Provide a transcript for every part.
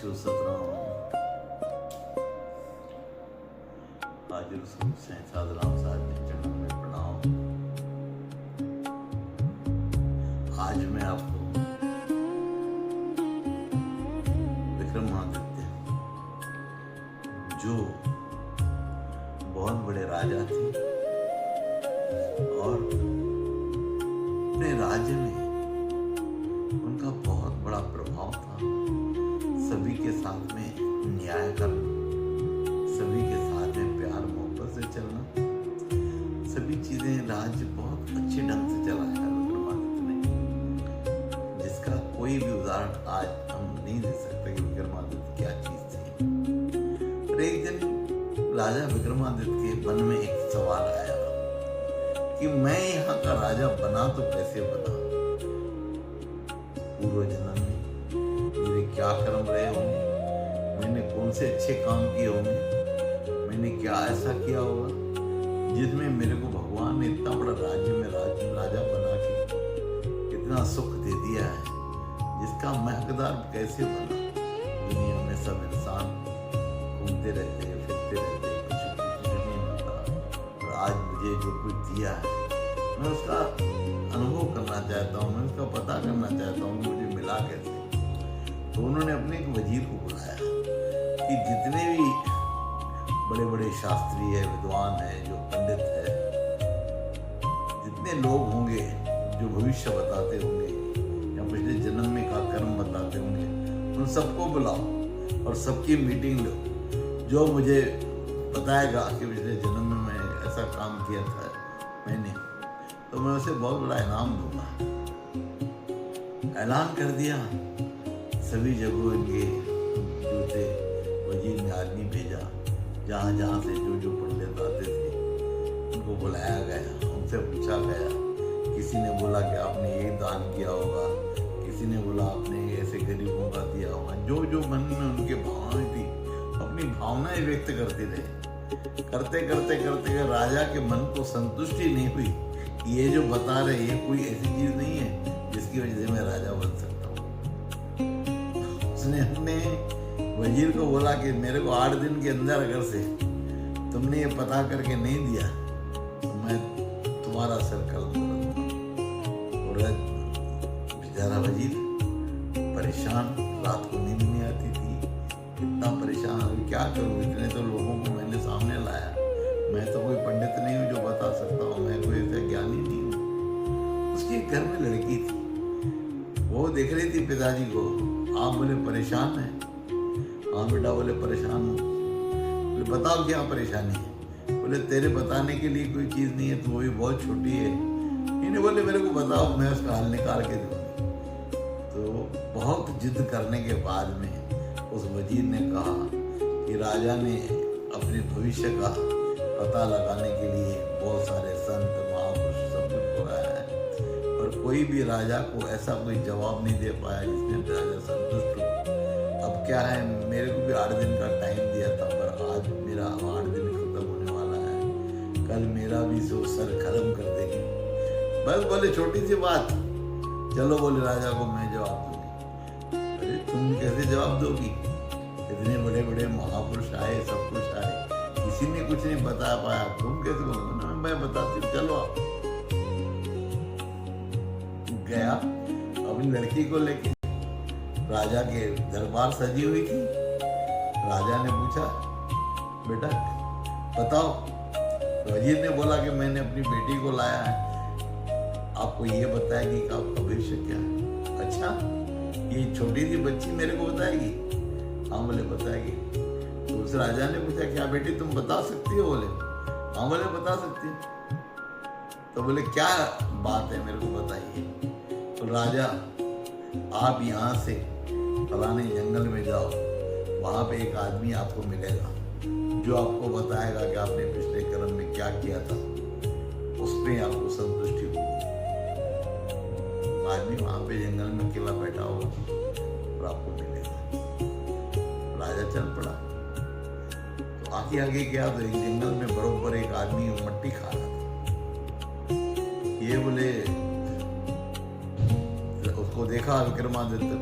सच्चो सतराम हाजिर सूप से साधराम साहब के चरणों में प्रणाम। आज मैं आपको विक्रमादित्य जो बहुत बड़े राजा थे और अपने राज्य में उनका बहुत बड़ा प्रभाव था। सभी के साथ में न्याय करना, सभी के साथ में प्यार मोहब्बत से चलना, सभी चीजें राज्य बहुत अच्छे ढंग से चलाया विक्रमादित्य ने, जिसका कोई भी उदाहरण आज हम नहीं दे सकते कि विक्रमादित्य क्या चीज थी। और एक दिन राजा विक्रमादित्य के मन में एक सवाल आया कि मैं यहाँ का राजा बना तो कैसे बना। पूर्व जन्म में मेरे क्या कर्म रहे होंगे, मैंने कौन से अच्छे काम किए होंगे, मैंने क्या ऐसा किया होगा जिसमें मेरे को भगवान ने इतना बड़ा राज्य में राजा बना के इतना सुख दे दिया है, जिसका मैं हकदार कैसे बना। दुनिया में सब इंसान घूमते रहते हैं, फिरते रहते हैं, कुछ नहीं होता। और आज मुझे जो कुछ दिया है मैं उसका अनुभव करना चाहता हूँ, मैं उसका पता करना चाहता हूँ मुझे मिला कैसे। तो उन्होंने अपने एक वजीर को बुलाया कि जितने भी बड़े बड़े शास्त्री है, विद्वान है, जो पंडित है, जितने लोग होंगे जो भविष्य बताते होंगे या पिछले जन्म में का कर्म बताते होंगे, उन सबको बुलाओ और सबकी मीटिंग लो। जो मुझे बताएगा कि पिछले जन्म में मैं ऐसा काम किया था मैंने, तो मैं उसे बहुत बड़ा इनाम दूंगा। ऐलान कर दिया। सभी जगहों इनके जो थे वजीर ने आदमी भेजा, जहाँ जहाँ से जो पंडित आते थे उनको बुलाया गया, उनसे पूछा गया। किसी ने बोला कि आपने ये दान किया होगा, किसी ने बोला आपने ऐसे गरीबों का दिया होगा। जो मन में उनके भावनाएं थी अपनी भावनाएं व्यक्त करते रहे। करते करते करते राजा के मन को संतुष्टि नहीं हुई। ये जो बता रहे ये कोई ऐसी चीज नहीं है जिसकी वजह से मैं राजा बन सकता हूँ। उसने अपने वजीर को बोला कि मेरे को 8 दिन के अंदर अगर से तुमने ये पता करके नहीं दिया तो मैं तुम्हारा सर कलम कर दूंगा। और बेचारा वजीर परेशान, रात को नींद नहीं आती थी, इतना परेशान क्या करूँ। इतने तो लोगों को मैंने सामने लाया, मैं तो कोई पंडित नहीं हूँ जो बता सकता हूँ, मैं कोई ऐसा ज्ञानी नहीं हूँ। उसके घर में लड़की थी, वो देख रही थी पिताजी को। आप बोले परेशान है? हाँ बेटा, बोले परेशान हूँ। बोले बताओ क्या परेशानी है? बोले तेरे बताने के लिए कोई चीज़ नहीं है, तो वो भी बहुत छोटी है। इन्हें बोले मेरे को बताओ, मैं उसका हल निकाल के दूँगी। तो बहुत जिद करने के बाद में उस वजीर ने कहा कि राजा ने अपने भविष्य का पता लगाने के लिए बहुत सारे संत महापुरुष सब कुछ बुलाया है, और कोई भी राजा को ऐसा कोई जवाब नहीं दे पाया जिसमें राजा संतुष्ट हो। अब क्या है, मेरे को भी 8 दिन का टाइम दिया था, पर आज मेरा 8 दिन खत्म होने वाला है। कल मेरा भी सर खत्म कर देगी। बस बोले छोटी सी बात, चलो बोले राजा को मैं जवाब दूंगी। अरे तुम कैसे जवाब दोगी? इतने बड़े बड़े महापुरुष आए, सब कुछ आए, किसी ने कुछ नहीं बता पाया, तुम कैसे बोलोगे? ना मैं बताती हूँ, चलो आप। गया अपनी लड़की को लेके, राजा के दरबार सजी हुई थी। राजा ने पूछा बेटा बताओ। वजीर ने बोला कि मैंने अपनी बेटी को लाया है, आपको ये बताएगी कि आपका भविष्य क्या है। अच्छा, ये छोटी सी बच्ची मेरे को बताएगी? हाँ बोले बताएगी। तो उस राजा ने पूछा क्या बेटी तुम बता सकती हो? बोले हाँ बोले बता सकती हूँ। तो बोले क्या बात है मेरे को बताइए। तो राजा आप यहाँ से फलाने जंगल में जाओ, वहाँ पे एक आदमी आपको मिलेगा जो आपको बताएगा कि आपने पिछले कर्म में क्या किया था, उसमें आपको संतुष्टि होगी। आदमी वहाँ पे जंगल में अकेला बैठा होगा और आपको मिलेगा। राजा चल पड़ा। तो आगे आगे गया तो एक जंगल में बरोबर एक आदमी मट्टी खा रहा था। ये बोले उसको देखा विक्रमादित्य,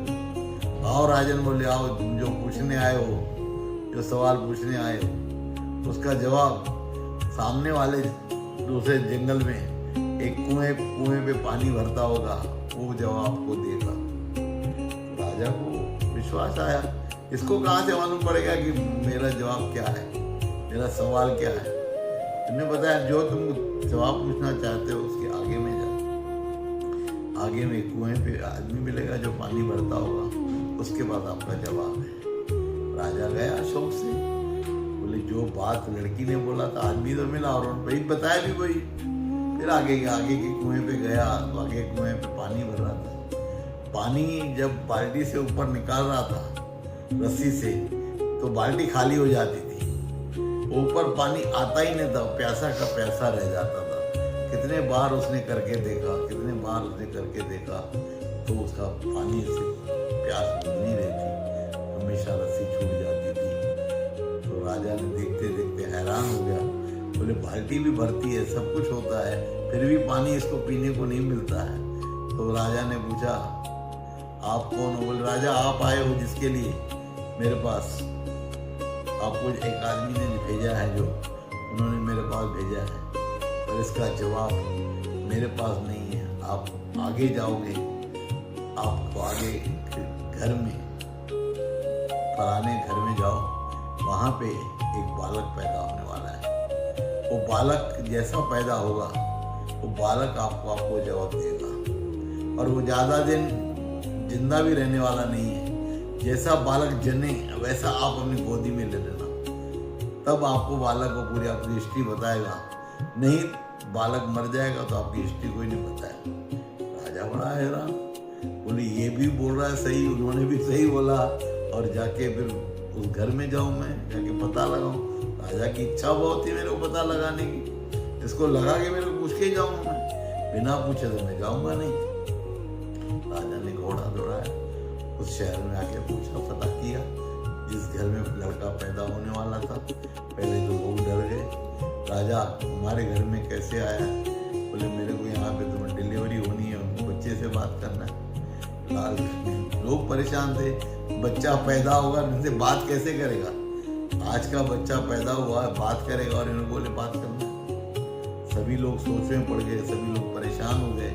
आओ राजन बोले, आओ तुम जो पूछने आए हो, जो सवाल पूछने आए हो, उसका जवाब सामने वाले दूसरे जंगल में एक कुएं पे पानी भरता होगा, वो जवाब आपको देगा। राजा को विश्वास आया, इसको कहाँ से मालूम पड़ेगा कि मेरा जवाब क्या है, मेरा सवाल क्या है। तुमने बताया जो तुम जवाब पूछना चाहते हो उसके आगे में जाओ, आगे में कुएं पे आदमी मिलेगा जो पानी भरता होगा, उसके बाद आपका जवाब है। राजा गया शौक से, बोले जो बात लड़की ने बोला था आदमी तो मिला और वही बताया भी वही। फिर आगे के कुएं पे गया तो आगे कुएं पे पानी भर रहा था। पानी जब बाल्टी से ऊपर निकाल रहा था रस्सी से, तो बाल्टी खाली हो जाती थी, ऊपर पानी आता ही नहीं था, प्यासा का प्यासा रह जाता था। कितने बार उसने करके देखा, तो उसका पानी से प्यास बुझ नहीं रही थी, हमेशा रस्सी छूट जाती थी। तो राजा ने देखते देखते हैरान हो गया, बोले बाल्टी भी भरती है, सब कुछ होता है, फिर भी पानी इसको पीने को नहीं मिलता है। तो राजा ने पूछा आप कौन हो? बोले राजा आप आए हो जिसके लिए मेरे पास, आपको एक आदमी ने भेजा है, जो उन्होंने मेरे पास भेजा है, और इसका जवाब मेरे पास नहीं है। आप आगे जाओगे, आपको आगे घर में, पुराने घर में जाओ, वहाँ पे एक बालक पैदा होने वाला है। वो बालक जैसा पैदा होगा, वो बालक आपको जवाब देगा, और वो ज़्यादा दिन जिंदा भी रहने वाला नहीं है। जैसा बालक जने वैसा आप अपनी गोदी में ले लेना, तब आपको बालक को पूरी आपकी हिस्ट्री बताएगा। नहीं बालक मर जाएगा तो आपकी हिस्ट्री कोई नहीं बताएगा। राजा बड़ा हैरान, बोले ये भी बोल रहा है सही, उन्होंने भी सही बोला, और जाके फिर उस घर में जाऊं, मैं जाके पता लगाऊं। राजा की इच्छा बहुत थी मेरे को पता लगाने की, इसको लगा के मेरे को पूछ के ही जाऊंगा मैं, बिना पूछे तो मैं जाऊंगा नहीं। राजा ने घोड़ा दौड़ाया, उस शहर में आके पूछा, पता किया, जिस घर में लड़का पैदा होने वाला था। पहले तो लोग डर गए, राजा हमारे घर में कैसे आया? बोले मेरे को यहाँ पे तुम्हें डिलीवरी होनी है, बच्चे से बात करना है। लोग परेशान थे, बच्चा पैदा होगा इनसे बात कैसे करेगा? आज का बच्चा पैदा हुआ है, बात करेगा, और इन्होंने बोले बात करना है। सभी लोग सोच में पड़ गए, सभी लोग परेशान हो गए।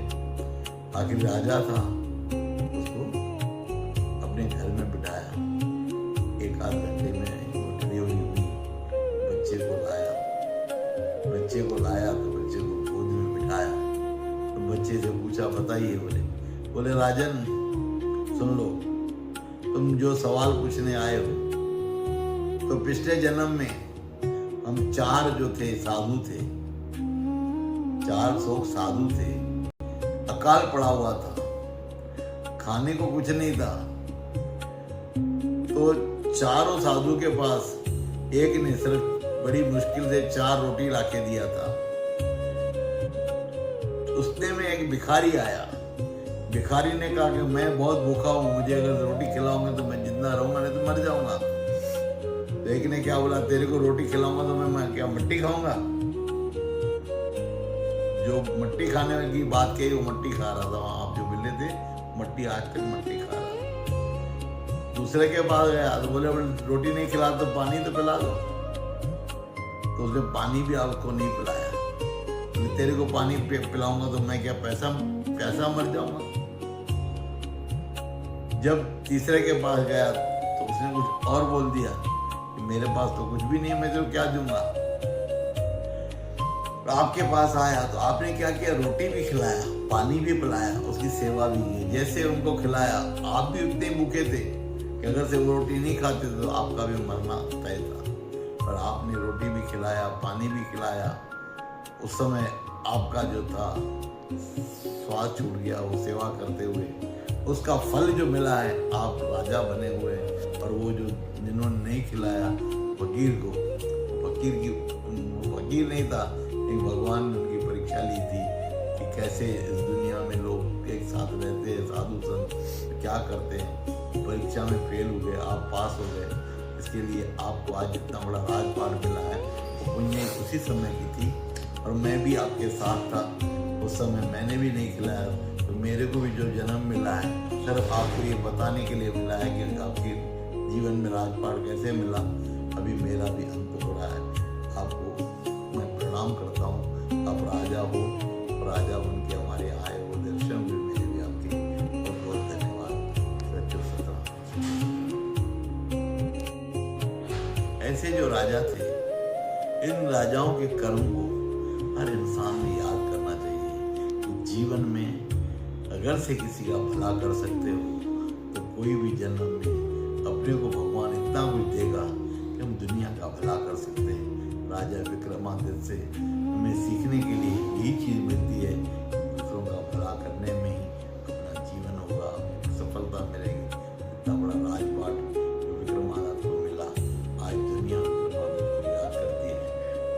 आखिर राजा था, उसको अपने घर में बिठाया, एक आध घंटे में डिलीवरी हुई, बच्चे को लाया तो बच्चे को गोद में बिठाया। तो बच्चे से पूछा बताइए, बोले राजन सुन लो, तुम जो सवाल पूछने आए हो, तो पिछले जन्म में हम 4 जो थे साधु थे, 4 लोग साधु थे, अकाल पड़ा हुआ था, खाने को कुछ नहीं था, तो चारों साधु के पास एक ने सिर्फ बड़ी मुश्किल से 4 रोटी लाके दिया था। उसने में एक भिखारी आया, भिखारी ने कहा कि मैं बहुत भूखा हूँ, मुझे अगर रोटी खिलाओगे तो मैं जिंदा रहूंगा, नहीं तो मर जाऊंगा। तो एक ने क्या बोला, तेरे को रोटी खिलाऊंगा तो मैं क्या मट्टी खाऊंगा? जो मट्टी खाने की बात कही वो मट्टी खा रहा था, वहां आप जो मिले थे मट्टी, आज तक मट्टी खा रहा था। दूसरे के पास गया तो बोले रोटी नहीं खिला तो पानी तो पिला दो। तो उसने पानी भी आपको नहीं पिलाया। तो तेरे को पानी पिलाऊंगा तो मैं क्या पैसा मर जाऊंगा? जब तीसरे के पास गया तो उसने कुछ और बोल दिया कि मेरे पास तो कुछ भी नहीं है, मैं तेरे को क्या दूंगा? तो आपके पास आया तो आपने क्या किया, रोटी भी खिलाया, पानी भी पिलाया, उसकी सेवा भी की। जैसे उनको खिलाया, आप भी उतने भूखे थे कि अगर से वो रोटी नहीं खाते तो आपका भी मरना तय था, पर आपने रोटी भी खिलाया, पानी भी खिलाया। उस समय आपका जो था स्वाद छूट गया, वो सेवा करते हुए उसका फल जो मिला है, आप राजा बने हुए। और वो जो जिन्होंने नहीं खिलाया फकीर को, फकीर नहीं था, एक भगवान ने उनकी परीक्षा ली थी कि कैसे इस दुनिया में लोग एक साथ रहते हैं, साधु संत क्या करते हैं। परीक्षा में फेल हो गए, आप पास हो गए, इसके लिए आपको आज इतना बड़ा राजपाट मिला है। वो पुण्य उसी समय की थी, और मैं भी आपके साथ था उस समय, मैंने भी नहीं खिलाया, तो मेरे को भी जो जन्म मिला है सिर्फ आपको ये बताने के लिए मिला है कि आपके जीवन में राजपाट कैसे मिला। अभी मेरा भी अंत हो रहा है। आपको मैं प्रणाम करता हूँ। आप राजा हो, राजा बन के हमारे आए हो, दर्शन हुए मेरे भी आपके, बहुत बहुत धन्यवाद। सच्चो सतराम। ऐसे जो राजा थे, इन राजाओं के कर्म को हर इंसान ने याद करना चाहिए कि जीवन में अगर से किसी का भला कर सकते हो तो कोई भी जन्म में अपने को भगवान इतना कुछ देगा कि हम दुनिया का भला कर सकते हैं। राजा विक्रमादित्य से हमें सीखने के लिए यही चीज़ मिलती है, दूसरों का भला करने में ही अपना जीवन होगा, सफलता मिलेगी। इतना बड़ा राजपाट जो विक्रमादित्य को मिला, आज दुनिया उसको याद करती है।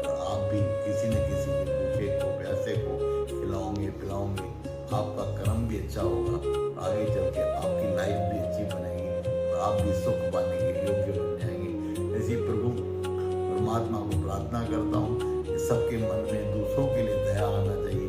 और आप भी किसी न किसी के भूखे को, प्यासे को खिलाओगे पिलाओगे, आपका कर्म भी अच्छा होगा, आगे चल के आपकी लाइफ भी अच्छी बनेगी और आप भी सुख पाने के योग्य बन जाएंगे। ऐसी प्रभु परमात्मा को प्रार्थना करता हूँ कि सबके मन में दूसरों के लिए दया आना चाहिए,